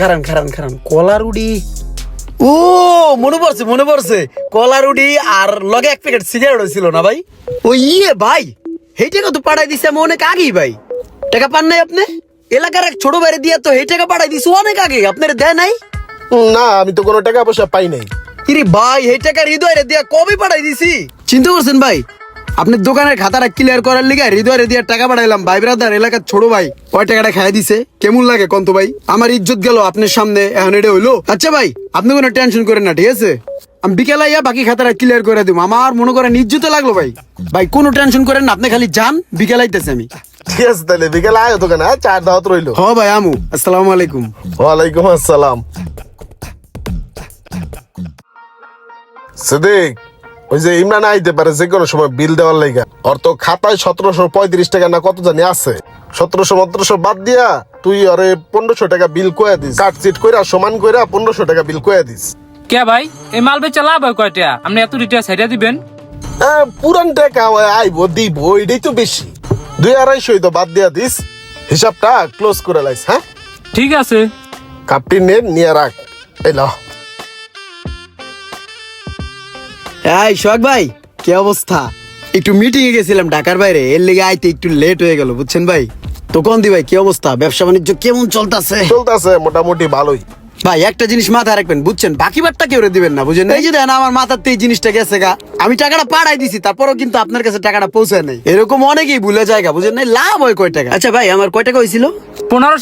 খারান খারান খারান কলারুডি। ও মনে পড়ছে কলারুডি আর লগে এক প্যাকেট সিগারেট ছিল না ভাই? ও ইয়ে ভাই, এই টাকা তো পাঠাই দিছে আমি অনেক আগেই ভাই। টাকা পান নাই আপনি? এলাকার এক ছোট বাইরে দিয়া তো এই টাকা পাঠাই দিছি অনেক আগে, আপনার দেয় নাই? না, আমি তো কোনো টাকা পয়সা পাই নাই। ইরে ভাই, এই টাকা হৃদয়ের দিয়া কবে পাঠাই দিছি? চিন্তা করছেন ভাই? আপনার দোকানের খাতাটা ক্লিয়ার করার লিগে হৃদয়ের দিয়া টাকা পাঠাইলাম। ভাই ব্রাদার, এলাকার ছোট ভাই ওই টাকাটা খাই দিছে। কেমন লাগে কন্ত ভাই? আমার ইজ্জত গেল আপনার সামনে, এখন এটা হইলো? আচ্ছা ভাই, আপনি কোনো টেনশন করেন না, ঠিক আছে? আমি বিকেলে আইয়া বাকি খাতাটা ক্লিয়ার করে দিব। আমার মনে করেন ইজ্জতে লাগলো ভাই। ভাই কোনো টেনশন করেন না, আপনি খালি যান, বিকেলে আইতেছে আমি। ঠিক আছে, তাহলে বিকেলে আয় দোকানে, চার দাওয়াত রইলো। হ ভাই আমু, আসসালামু আলাইকুম। ওয়ালাইকুম আসসালাম। সিদ্দিক, ওই যে ইমরান আইতে পারে যে কোনো সময় বিল দেওয়ার লাইগা। ওর তো খাতায় 1735 টাকা না কত জানি আছে। 1700 বাদ দিয়া তুই আরে 1500 টাকা বিল কয়া দিস। কাটচিট কইরা সমান কইরা 1500 টাকা বিল কয়া দিস। কে ভাই, এই মাল বেচা লাভ হয় কয়টা? আপনি এত রিটায়ার সাইডা দিবেন? পুরান টাকা আইবো দিব, এটাই তো বেশি। 200-250 তো বাদ দিয়া দিস, হিসাবটা ক্লোজ করে লাইস। হ্যাঁ ঠিক আছে। কাপটি নিয়ে রাখ। এই ল। এই সোহাগ ভাই, কি অবস্থা? একটু মিটিং এ গেছিলাম ঢাকার বাইরে, এর লেগে আইতে একটু লেট হয়ে গেল, বুঝছেন ভাই? তো কোন দি ভাই, কি অবস্থা? ব্যবসা বাণিজ্য কেমন চলতেছে? চলতেছে মোটামুটি ভালোই। ভাই একটা জিনিস মাথায় রাখবেন, বুঝছেন? বাকি বারটা কেউ দিবেন না, বুঝেন? এই যে দেন আমার মাথাতে এই জিনিসটা গেছে গা, আমি টাকাটা পাঠাই দিছি, তারপরও কিন্তু আপনার কাছে টাকাটা পৌঁছায় নাই। এরকম অনেকেই ভুলে জায়গা, বুঝেন? নাই লাভ হয় কয় টাকা? আচ্ছা ভাই, আমার কয় টাকা হয়েছিল? 1500